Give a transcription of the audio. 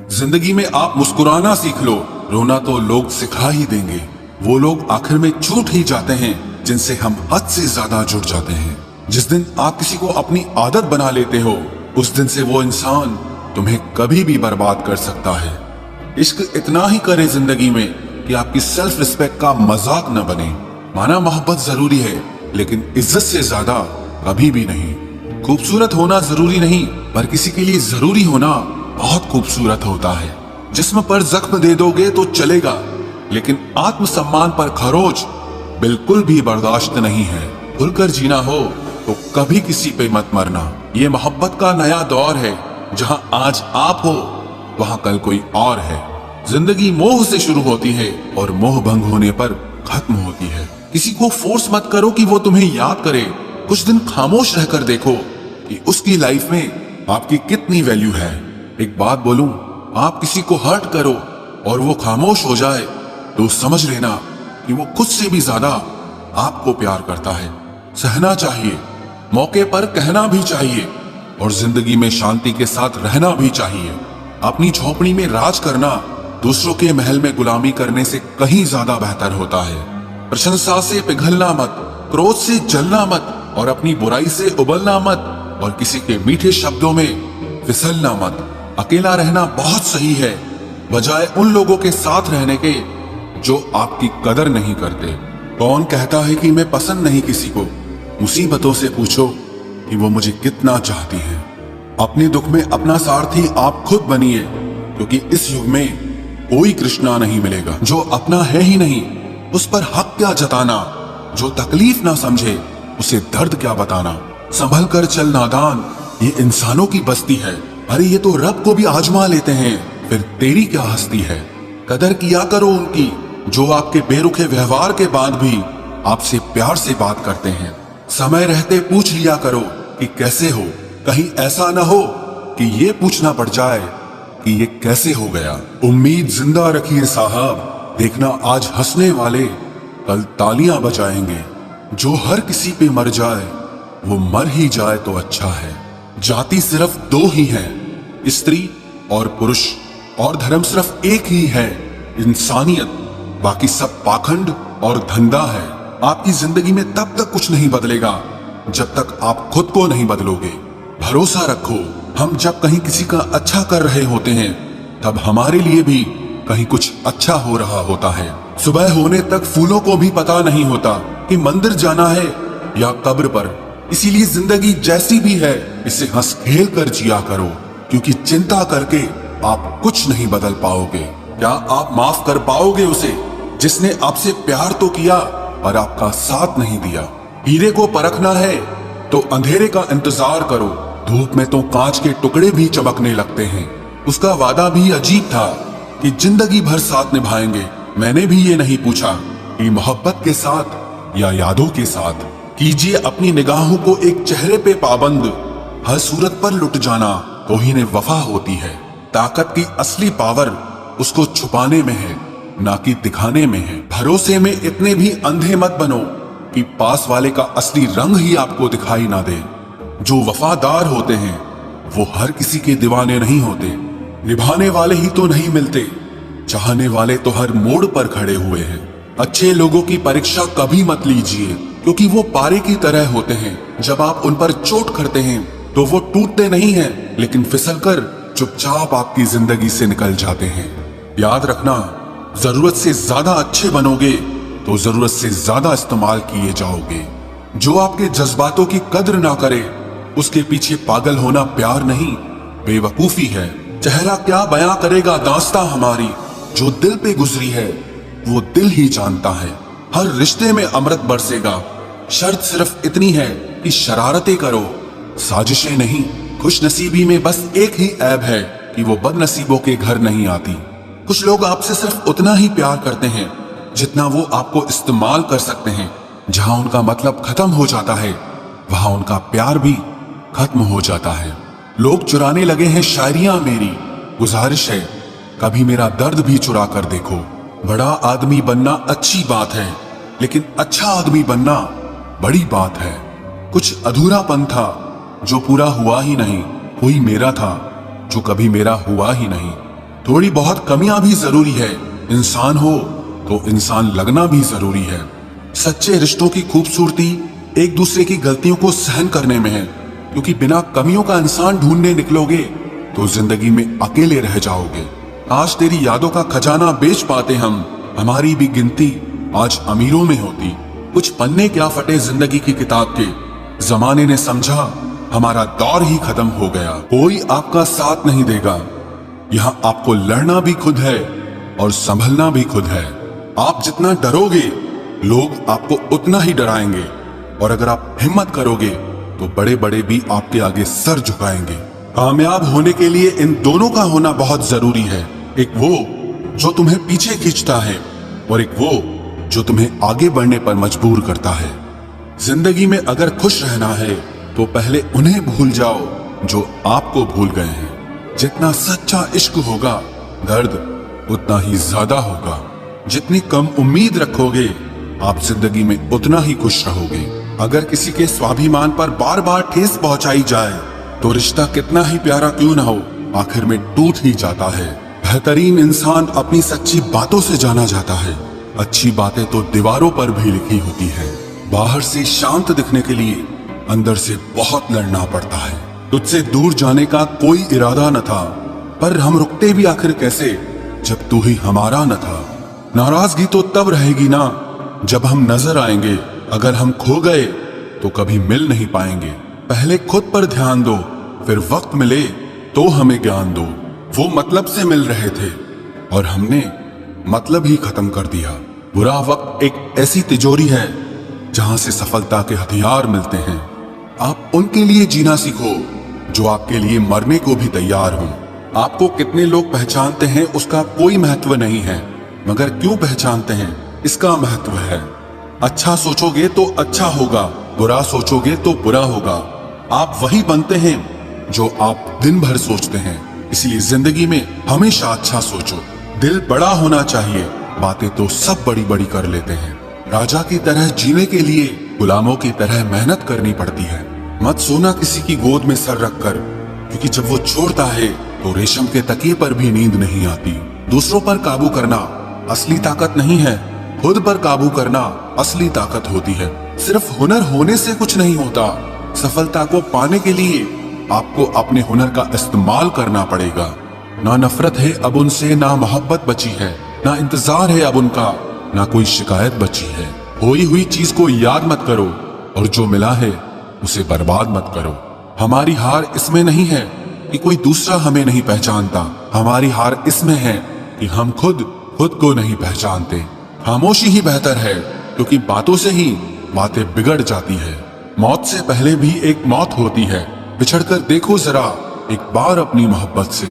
जिंदगी में आप मुस्कुराना सीख लो, रोना तो लोग सिखा ही देंगे। वो लोग आखिर में छूट ही जाते हैं जिनसे हम हद से ज्यादा जुड़ जाते हैं। जिस दिन आप किसी को अपनी आदत बना लेते हो, उस दिन से वो इंसान तुम्हें कभी भी बर्बाद कर सकता है। इश्क इतना ही करे जिंदगी में कि आपकी सेल्फ रिस्पेक्ट का मजाक न बने। माना मोहब्बत जरूरी है, लेकिन इज्जत से ज्यादा कभी भी नहीं। खूबसूरत होना जरूरी नहीं, पर किसी के लिए जरूरी होना बहुत खूबसूरत होता है। जिस्म पर जख्म दे दोगे तो चलेगा, लेकिन आत्मसम्मान पर खरोच बिल्कुल भी बर्दाश्त नहीं है। खुलकर जीना हो तो कभी किसी पे मत मरना। ये मोहब्बत का नया दौर है, जहां आज आप हो वहां कल कोई और है। जिंदगी मोह से शुरू होती है और मोह भंग होने पर खत्म होती है। किसी को फोर्स मत करो कि वो तुम्हें याद करे। कुछ दिन खामोश रहकर देखो कि उसकी लाइफ में आपकी कितनी वैल्यू है। एक बात बोलूं, आप किसी को हर्ट करो और वो खामोश हो जाए तो समझ लेना कि वो खुद से भी ज्यादा आपको प्यार करता है। सहना चाहिए, मौके पर कहना भी चाहिए, और जिंदगी में शांति के साथ रहना भी चाहिए। अपनी झोपड़ी में राज करना दूसरों के महल में गुलामी करने से कहीं ज्यादा बेहतर होता है। प्रशंसा से पिघलना मत, क्रोध से जलना मत, और अपनी बुराई से उबलना मत, और किसी के मीठे शब्दों में फिसलना मत। अकेला रहना बहुत सही है, बजाय उन लोगों के साथ रहने के जो आपकी कदर नहीं करते। कौन कहता है कि मैं पसंद नहीं किसी को? मुसीबतों से पूछो कि वो मुझे कितना चाहती है। अपने दुख में अपना सारथी आप खुद बनिए, क्योंकि इस युग में कोई कृष्णा नहीं मिलेगा। जो अपना है ही नहीं, उस पर हक क्या जताना? जो तकलीफ ना समझे, उसे दर्द क्या बताना? संभल कर चल नादान, ये इंसानों की बस्ती है। अरे ये तो रब को भी आजमा लेते हैं, फिर तेरी क्या हस्ती है? कदर किया करो उनकी जो आपके बेरुखे व्यवहार के बाद भी आपसे प्यार से बात करते हैं। समय रहते पूछ लिया करो कि कैसे हो, कहीं ऐसा ना हो कि ये पूछना पड़ जाए कि ये कैसे हो गया। उम्मीद जिंदा रखिए साहब, देखना आज हंसने वाले कल तालियां बजाएंगे। जो हर किसी पे मर जाए वो मर ही जाए तो अच्छा है। जाति सिर्फ दो ही है, स्त्री और पुरुष, और धर्म सिर्फ एक ही है, इंसानियत। बाकी सब पाखंड और धंधा है। आपकी जिंदगी में तब तक कुछ नहीं बदलेगा जब तक आप खुद को नहीं बदलोगे। भरोसा रखो, हम जब कहीं किसी का अच्छा कर रहे होते हैं, तब हमारे लिए भी कहीं कुछ अच्छा हो रहा होता है। सुबह होने तक फूलों को भी पता नहीं होता कि मंदिर जाना है या कब्र पर। इसीलिए जिंदगी जैसी भी है, इसे हंस खेल कर जिया करो, क्योंकि चिंता करके आप कुछ नहीं बदल पाओगे। क्या आप माफ कर पाओगे उसे जिसने आपसे प्यार तो किया पर आपका साथ नहीं दिया? हीरे को परखना है तो अंधेरे का इंतजार करो, धूप में तो कांच के टुकड़े भी चमकने लगते हैं। उसका वादा भी अजीब था कि जिंदगी भर साथ निभाएंगे। मैंने भी ये नहीं पूछा कि मोहब्बत के साथ या यादों के साथ। कीजिए अपनी निगाहों को एक चेहरे पे पाबंद, हर सूरत पर लुट जाना तौहीन वफा होती है। ताकत की असली पावर उसको छुपाने में है, ना कि दिखाने में है। भरोसे में इतने भी अंधे मत बनो कि पास वाले का असली रंग ही आपको दिखाई ना दे। जो वफादार होते हैं वो हर किसी के दीवाने नहीं होते। निभाने वाले ही तो नहीं मिलते, चाहने वाले तो हर मोड़ पर खड़े हुए हैं। अच्छे लोगों की परीक्षा कभी मत लीजिए, क्योंकि वो पारे की तरह होते हैं। जब आप उन पर चोट करते हैं तो वो टूटते नहीं हैं, लेकिन फिसलकर चुपचाप आपकी जिंदगी से निकल जाते हैं। याद रखना, जरूरत से ज्यादा अच्छे बनोगे तो जरूरत से ज्यादा इस्तेमाल किए जाओगे। जो आपके जज्बातों की कद्र ना करे, उसके पीछे पागल होना प्यार नहीं, बेवकूफी है। चेहरा क्या बयां करेगा दास्तां हमारी, जो दिल पे गुजरी है वो दिल ही जानता है। हर रिश्ते में अमृत बरसेगा, शर्त सिर्फ इतनी है कि शरारतें करो, साजिशें नहीं। खुशनसीबी में बस एक ही ऐब है कि वो बदनसीबों के घर नहीं आती। कुछ लोग आपसे सिर्फ उतना ही प्यार करते हैं जितना वो आपको इस्तेमाल कर सकते हैं। जहां उनका मतलब खत्म हो जाता है, वहां उनका प्यार भी खत्म हो जाता है। लोग चुराने लगे हैं शायरियां मेरी, गुजारिश है कभी मेरा दर्द भी चुरा कर देखो। बड़ा आदमी बनना अच्छी बात है, लेकिन अच्छा आदमी बनना बड़ी बात है। कुछ अधूरापन था जो पूरा हुआ ही नहीं, कोई मेरा था जो कभी मेरा हुआ ही नहीं। थोड़ी बहुत कमियां भी जरूरी है। इंसान हो तो इंसान लगना भी जरूरी है। सच्चे रिश्तों की खूबसूरती एक दूसरे की गलतियों को सहन करने में है, क्योंकि बिना कमियों का इंसान ढूंढने निकलोगे तो जिंदगी में अकेले रह जाओगे। आज तेरी यादों का खजाना बेच पाते हम, हमारी भी गिनती आज अमीरों में होती। कुछ पन्ने क्या फटे जिंदगी की किताब के, जमाने ने समझा हमारा दौर ही खत्म हो गया। कोई आपका साथ नहीं देगा, यहाँ आपको लड़ना भी खुद है और संभलना भी खुद है। आप जितना डरोगे लोग आपको उतना ही डराएंगे, और अगर आप हिम्मत करोगे तो बड़े बड़े भी आपके आगे सर झुकाएंगे। कामयाब होने के लिए इन दोनों का होना बहुत जरूरी है। एक वो जो तुम्हें पीछे खींचता है और एक वो जो तुम्हें आगे बढ़ने पर मजबूर करता है। जिंदगी में अगर खुश रहना है तो पहले उन्हें भूल जाओ जो आपको भूल गए हैं। जितना सच्चा इश्क होगा दर्द उतना ही ज्यादा होगा। जितनी कम उम्मीद रखोगे आप जिंदगी में उतना ही खुश रहोगे। अगर किसी के स्वाभिमान पर बार बार ठेस पहुंचाई जाए तो रिश्ता कितना ही प्यारा क्यों ना हो, आखिर में टूट ही जाता है। बेहतरीन इंसान अपनी सच्ची बातों से जाना जाता है। अच्छी बातें तो दीवारों पर भी लिखी होती है। बाहर से शांत दिखने के लिए अंदर से बहुत लड़ना पड़ता है। तुझसे दूर जाने का कोई इरादा न था, पर हम रुकते भी आखिर कैसे जब तू ही हमारा न था। नाराजगी तो तब रहेगी ना जब हम नजर आएंगे। अगर हम खो गए तो कभी मिल नहीं पाएंगे। पहले खुद पर ध्यान दो, फिर वक्त मिले तो हमें ज्ञान दो। वो मतलब से मिल रहे थे और हमने मतलब ही खत्म कर दिया। बुरा वक्त एक ऐसी तिजोरी है जहां से सफलता के हथियार मिलते हैं। आप उनके लिए जीना सीखो जो आपके लिए मरने को भी तैयार हों। आपको कितने लोग पहचानते हैं उसका कोई महत्व नहीं है, मगर क्यों पहचानते हैं इसका महत्व है। अच्छा सोचोगे तो अच्छा होगा, बुरा सोचोगे तो बुरा होगा। आप वही बनते हैं जो आप दिन भर सोचते हैं। इसलिए जिंदगी में हमेशा अच्छा सोचो। दिल बड़ा होना चाहिए, बातें तो सब बड़ी बड़ी कर लेते हैं। राजा की तरह जीने के लिए गुलामों की तरह मेहनत करनी पड़ती है। मत सोना किसी की गोद में सर रखकर, क्योंकि जब वो छोड़ता है तो रेशम के तकिए पर भी नींद नहीं आती। दूसरों पर काबू करना असली ताकत नहीं है, खुद पर काबू करना असली ताकत होती है। सिर्फ हुनर होने से कुछ नहीं होता। सफलता को पाने के लिए आपको अपने हुनर का इस्तेमाल करना पड़ेगा। ना नफरत है अब उनसे, ना मोहब्बत बची है, ना इंतजार है अब उनका, ना कोई शिकायत बची है। खोई हुई चीज को याद मत करो और जो मिला है उसे बर्बाद मत करो। हमारी हार इसमें नहीं है कि कोई दूसरा हमें नहीं पहचानता, हमारी हार इसमें है कि हम खुद को नहीं पहचानते। खामोशी ही बेहतर है, क्योंकि बातों से ही बातें बिगड़ जाती है। मौत से पहले भी एक मौत होती है। बिछड़कर देखो जरा एक बार अपनी मोहब्बत से।